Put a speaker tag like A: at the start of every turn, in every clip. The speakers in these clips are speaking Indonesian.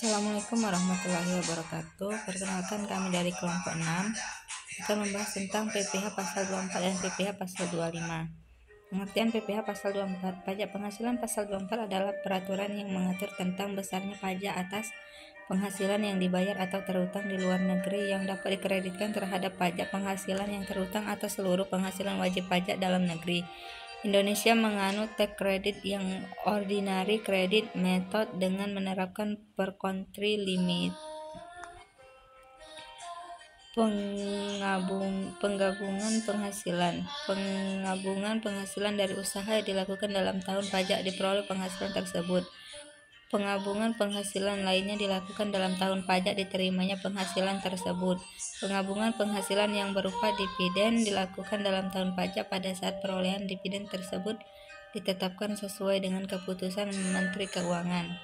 A: Assalamualaikum warahmatullahi wabarakatuh. Perkenalkan, kami dari kelompok 6 akan membahas tentang PPh pasal 24 dan PPh pasal 25. Pengertian PPh pasal 24. Pajak penghasilan pasal 24 adalah peraturan yang mengatur tentang besarnya pajak atas penghasilan yang dibayar atau terutang di luar negeri yang dapat dikreditkan terhadap pajak penghasilan yang terutang atau seluruh penghasilan wajib pajak dalam negeri. Indonesia menganut tax credit yang ordinary credit method dengan menerapkan per country limit. Penggabungan penghasilan dari usaha yang dilakukan dalam tahun pajak diperoleh penghasilan tersebut. Penggabungan penghasilan lainnya dilakukan dalam tahun pajak diterimanya penghasilan tersebut. Penggabungan penghasilan yang berupa dividen dilakukan dalam tahun pajak pada saat perolehan dividen tersebut ditetapkan sesuai dengan keputusan Menteri Keuangan.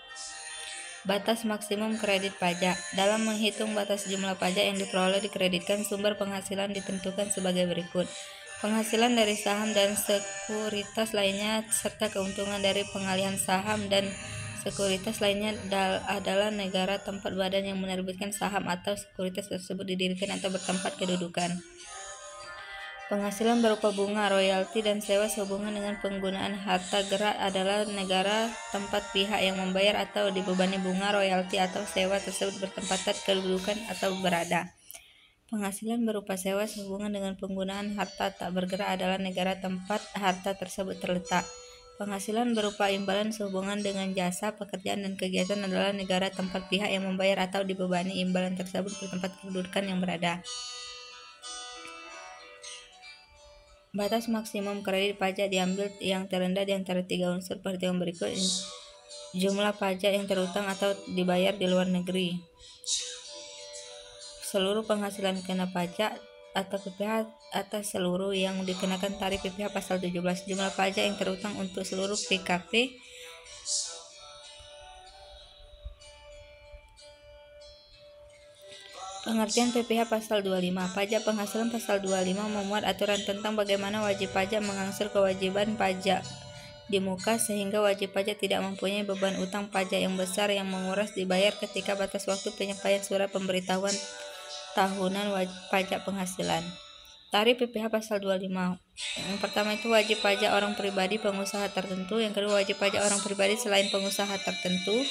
A: Batas maksimum kredit pajak. Dalam menghitung batas jumlah pajak yang diperoleh dikreditkan sumber penghasilan ditentukan sebagai berikut. Penghasilan dari saham dan sekuritas lainnya serta keuntungan dari pengalihan saham dan sekuritas lainnya adalah negara tempat badan yang menerbitkan saham atau sekuritas tersebut didirikan atau bertempat kedudukan. Penghasilan berupa bunga, royalti, dan sewa sehubungan dengan penggunaan harta gerak adalah negara tempat pihak yang membayar atau dibebani bunga, royalti, atau sewa tersebut bertempat kedudukan atau berada. Penghasilan berupa sewa sehubungan dengan penggunaan harta tak bergerak adalah negara tempat harta tersebut terletak. Penghasilan berupa imbalan sehubungan dengan jasa, pekerjaan, dan kegiatan adalah negara tempat pihak yang membayar atau dibebani imbalan tersebut bertempat kedudukan yang berada. Batas maksimum kredit pajak diambil yang terendah di antara 3 unsur perhitungan berikut. Jumlah pajak yang terutang atau dibayar di luar negeri. Seluruh penghasilan kena pajak atau PPh atas seluruh yang dikenakan tarif PPh pasal 17. Jumlah pajak yang terutang untuk seluruh PKP. Pengertian PPh pasal 25. Pajak penghasilan pasal 25 memuat aturan tentang bagaimana wajib pajak mengangsur kewajiban pajak di muka sehingga wajib pajak tidak mempunyai beban utang pajak yang besar yang menguras dibayar ketika batas waktu penyampaian surat pemberitahuan tahunan pajak penghasilan. Tarif PPh pasal 25. Yang pertama itu wajib pajak orang pribadi pengusaha tertentu. Yang kedua wajib pajak orang pribadi selain pengusaha tertentu.